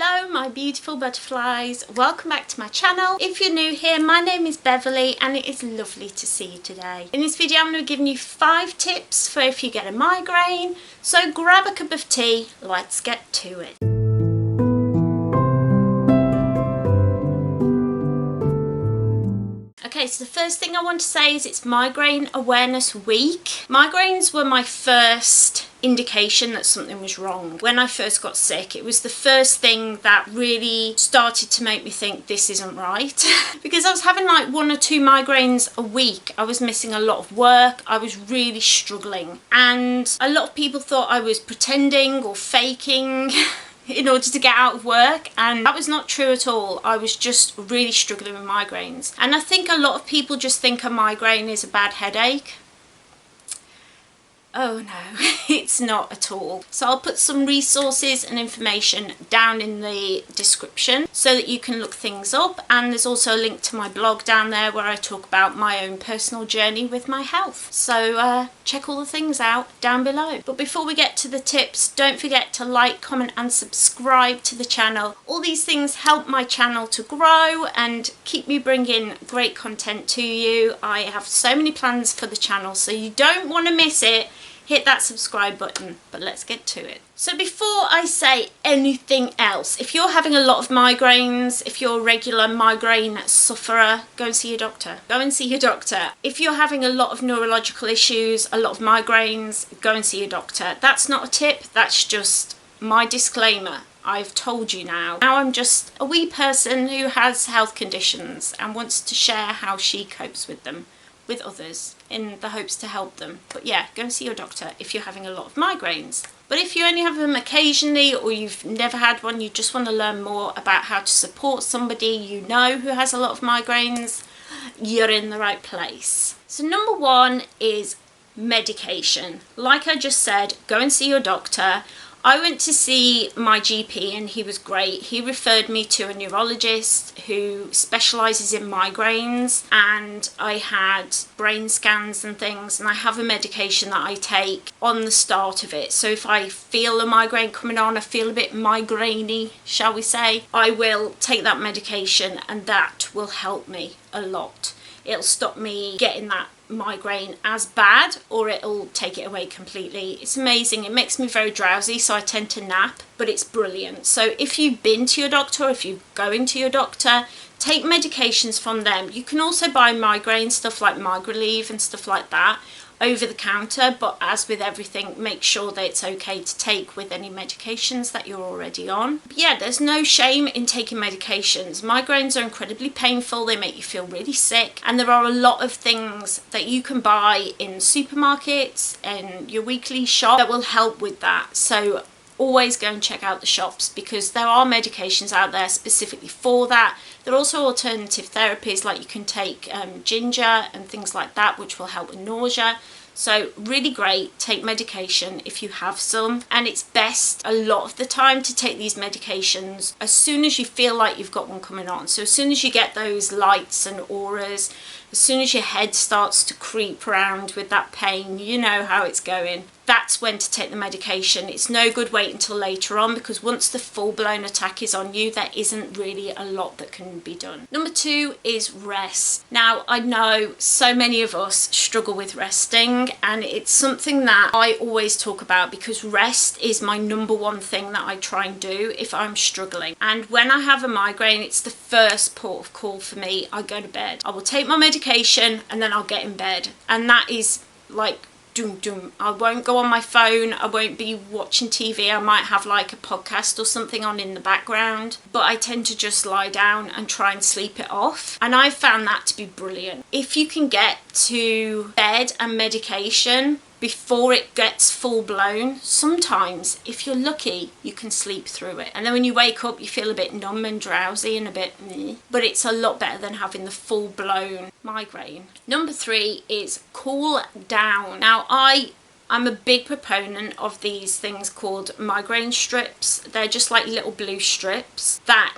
Hello my beautiful butterflies, welcome back to my channel. If you're new here, my name is Beverly and it is lovely to see you today. In this video I'm going to be giving you 5 tips for if you get a migraine, so grab a cup of tea, let's get to it. Okay, so the first thing I want to say is it's Migraine Awareness Week. Migraines were my first indication that something was wrong. When I first got sick, it was the first thing that really started to make me think this isn't right. Because I was having like 1 or 2 migraines a week. I was missing a lot of work. I was really struggling. And a lot of people thought I was pretending or faking in order to get out of work, and that was not true at all. I was just really struggling with migraines, and I think a lot of people just think a migraine is a bad headache. Oh no, it's not at all. So I'll put some resources and information down in the description so that you can look things up, and there's also a link to my blog down there where I talk about my own personal journey with my health. So check all the things out down below. But before we get to the tips, don't forget to like, comment and subscribe to the channel. All these things help my channel to grow and keep me bringing great content to you. I have so many plans for the channel, so you don't want to miss it. Hit that subscribe button, but let's get to it. So before I say anything else, if you're having a lot of migraines, if you're a regular migraine sufferer, go and see your doctor. Go and see your doctor. If you're having a lot of neurological issues, a lot of migraines, go and see your doctor. That's not a tip, that's just my disclaimer. I've told you now. Now I'm just a wee person who has health conditions and wants to share how she copes with them with others in the hopes to help them. But yeah, go and see your doctor if you're having a lot of migraines. But if you only have them occasionally, or you've never had one, you just want to learn more about how to support somebody you know who has a lot of migraines, you're in the right place. So number 1 is medication. Like I just said, go and see your doctor. I went to see my GP and he was great. He referred me to a neurologist who specialises in migraines, and I had brain scans and things, and I have a medication that I take on the start of it. So if I feel a migraine coming on, I feel a bit migraine-y, shall we say, I will take that medication and that will help me a lot. It'll stop me getting that migraine as bad, or it'll take it away completely. It's amazing. It makes me very drowsy, so I tend to nap, but it's brilliant. So if you've been to your doctor, or if you're going to your doctor, take medications from them. You can also buy migraine stuff like Migraleave and stuff like that over the counter, but as with everything, make sure that it's okay to take with any medications that you're already on. But yeah, there's no shame in taking medications. Migraines are incredibly painful, they make you feel really sick, and there are a lot of things that you can buy in supermarkets and your weekly shop that will help with that. So always go and check out the shops, because there are medications out there specifically for that. There are also alternative therapies, like you can take ginger and things like that, which will help with nausea. So really great, take medication if you have some, and it's best a lot of the time to take these medications as soon as you feel like you've got one coming on. So as soon as you get those lights and auras, as soon as your head starts to creep around with that pain, you know how it's going. That's when to take the medication. It's no good waiting until later on, because once the full-blown attack is on you, there isn't really a lot that can be done. Number 2 is rest. Now, I know so many of us struggle with resting, and it's something that I always talk about, because rest is my number 1 thing that I try and do if I'm struggling. And when I have a migraine, it's the first port of call for me. I go to bed. I will take my medication and then I'll get in bed. And that is like doom doom. I won't go on my phone, I won't be watching TV, I might have like a podcast or something on in the background, but I tend to just lie down and try and sleep it off, and I've found that to be brilliant. If you can get to bed and medication before it gets full blown, sometimes if you're lucky you can sleep through it, and then when you wake up you feel a bit numb and drowsy and a bit meh, but it's a lot better than having the full blown migraine. Number 3 is cool down. Now I I'm a big proponent of these things called migraine strips. They're just like little blue strips that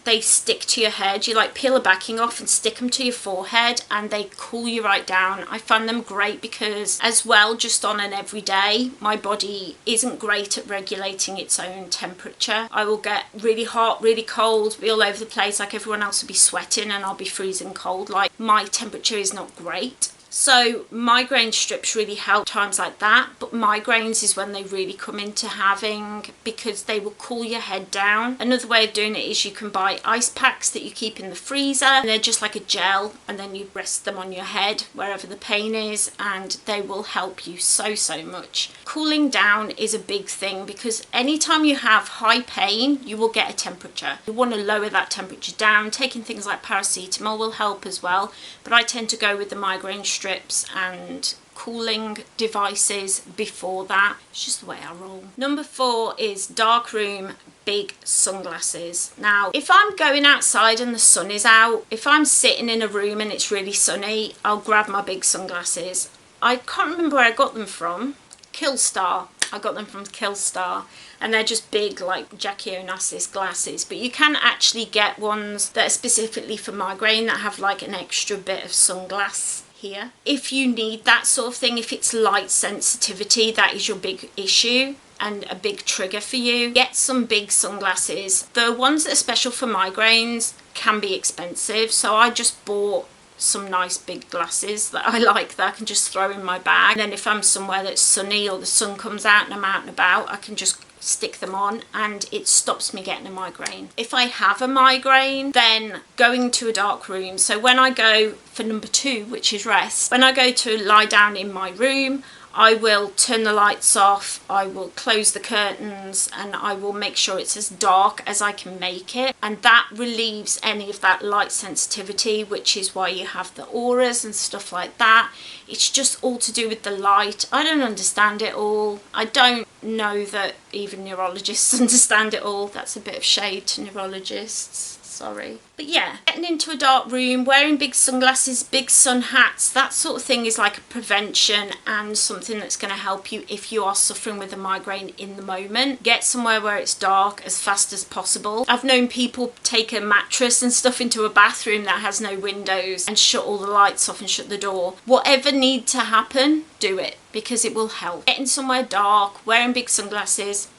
they stick to your head. You like peel the backing off and stick them to your forehead, and they cool you right down. I find them great because as well, just on an everyday, my body isn't great at regulating its own temperature. I will get really hot, really cold, be all over the place, like everyone else will be sweating and I'll be freezing cold. Like, my temperature is not great. So migraine strips really help times like that, but migraines is when they really come into having, because they will cool your head down. Another way of doing it is you can buy ice packs that you keep in the freezer, and they're just like a gel, and then you rest them on your head wherever the pain is, and they will help you so much. Cooling down is a big thing, because anytime you have high pain, you will get a temperature. You want to lower that temperature down. Taking things like paracetamol will help as well, but I tend to go with the migraine strips and cooling devices before that. It's just the way I roll. Number 4 is dark room big sunglasses. Now, if I'm going outside and the sun is out, if I'm sitting in a room and it's really sunny, I'll grab my big sunglasses. I can't remember where I got them from. Killstar. I got them from Killstar, and they're just big, like Jackie Onassis glasses, but you can actually get ones that are specifically for migraine that have like an extra bit of sunglass here. If you need that sort of thing, if it's light sensitivity, that is your big issue and a big trigger for you, get some big sunglasses. The ones that are special for migraines can be expensive, so I just bought some nice big glasses that I like, that I can just throw in my bag. And then if I'm somewhere that's sunny or the sun comes out and I'm out and about, I can just stick them on and it stops me getting a migraine. If I have a migraine, then going to a dark room. So when I go for number 2, which is rest, when I go to lie down in my room, I will turn the lights off, I will close the curtains, and I will make sure it's as dark as I can make it, and that relieves any of that light sensitivity, which is why you have the auras and stuff like that. It's just all to do with the light. I don't understand it all. I don't know that even neurologists understand it all. That's a bit of shade to neurologists. Sorry. But yeah, getting into a dark room, wearing big sunglasses, big sun hats, that sort of thing is like a prevention and something that's going to help you if you are suffering with a migraine in the moment. Get somewhere where it's dark as fast as possible. I've known people take a mattress and stuff into a bathroom that has no windows and shut all the lights off and shut the door. Whatever needs to happen, do it, because it will help. Getting somewhere dark, wearing big sunglasses,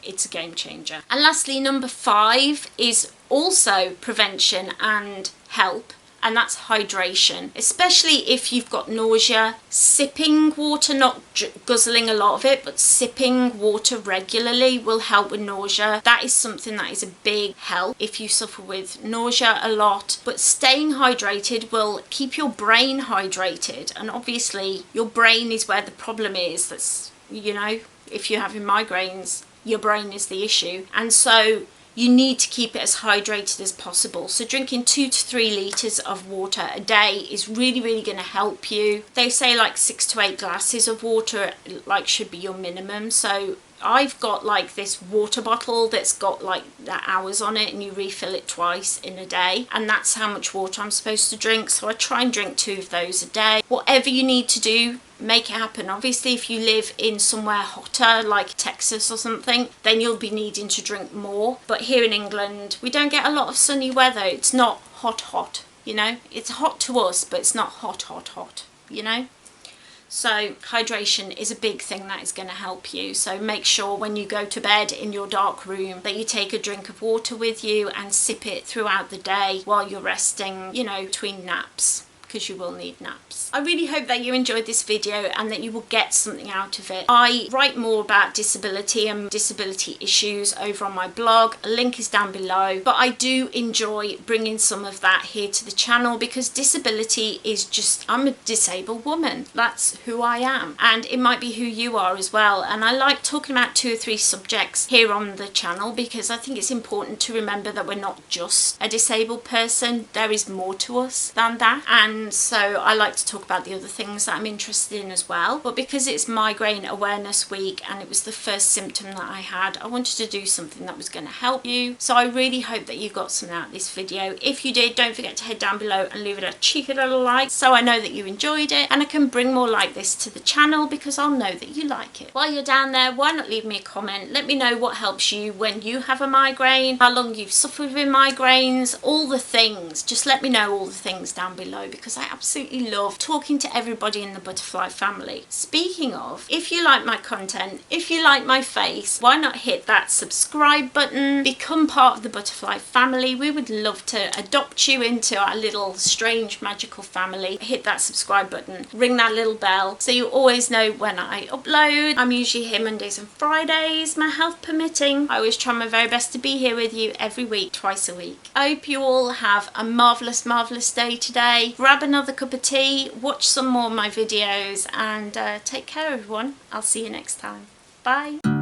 it's a game changer. And lastly, number 5 is also prevention and help, and that's hydration. Especially if you've got nausea, sipping water, not guzzling a lot of it, but sipping water regularly will help with nausea. That is something that is a big help if you suffer with nausea a lot. But staying hydrated will keep your brain hydrated, and obviously your brain is where the problem is. That's, you know, if you're having migraines, your brain is the issue, and so you need to keep it as hydrated as possible. So drinking 2 to 3 litres of water a day is really going to help you. They say like 6 to 8 glasses of water like should be your minimum. So I've got like this water bottle that's got like the hours on it, and you refill it twice in a day, and that's how much water I'm supposed to drink. So I try and drink 2 of those a day. Whatever you need to do, make it happen. Obviously, if you live in somewhere hotter like Texas or something, then you'll be needing to drink more. But here in England, we don't get a lot of sunny weather. It's not hot, you know. It's hot to us, but it's not hot, you know. So hydration is a big thing that is going to help you. So make sure when you go to bed in your dark room that you take a drink of water with you and sip it throughout the day while you're resting, you know, between naps, because you will need naps. I really hope that you enjoyed this video and that you will get something out of it. I write more about disability and disability issues over on my blog. A link is down below. But I do enjoy bringing some of that here to the channel, because disability is just, I'm a disabled woman. That's who I am. And it might be who you are as well. And I like talking about 2 or 3 subjects here on the channel, because I think it's important to remember that we're not just a disabled person. There is more to us than that. And and so I like to talk about the other things that I'm interested in as well. But because it's Migraine Awareness Week and it was the first symptom that I had, I wanted to do something that was going to help you. So I really hope that you got something out of this video. If you did, don't forget to head down below and leave it a cheeky little like so I know that you enjoyed it, and I can bring more like this to the channel because I'll know that you like it. While you're down there, why not leave me a comment? Let me know what helps you when you have a migraine, how long you've suffered with migraines, all the things. Just let me know all the things down below because I absolutely love talking to everybody in the butterfly family. Speaking of, if you like my content, if you like my face, why not hit that subscribe button, become part of the butterfly family. We would love to adopt you into our little strange magical family. Hit that subscribe button, ring that little bell so you always know when I upload. I'm usually here Mondays and Fridays, my health permitting. I always try my very best to be here with you every week, twice a week. I hope you all have a marvellous day today. Grab another cup of tea, watch some more of my videos, and take care everyone. I'll see you next time. Bye.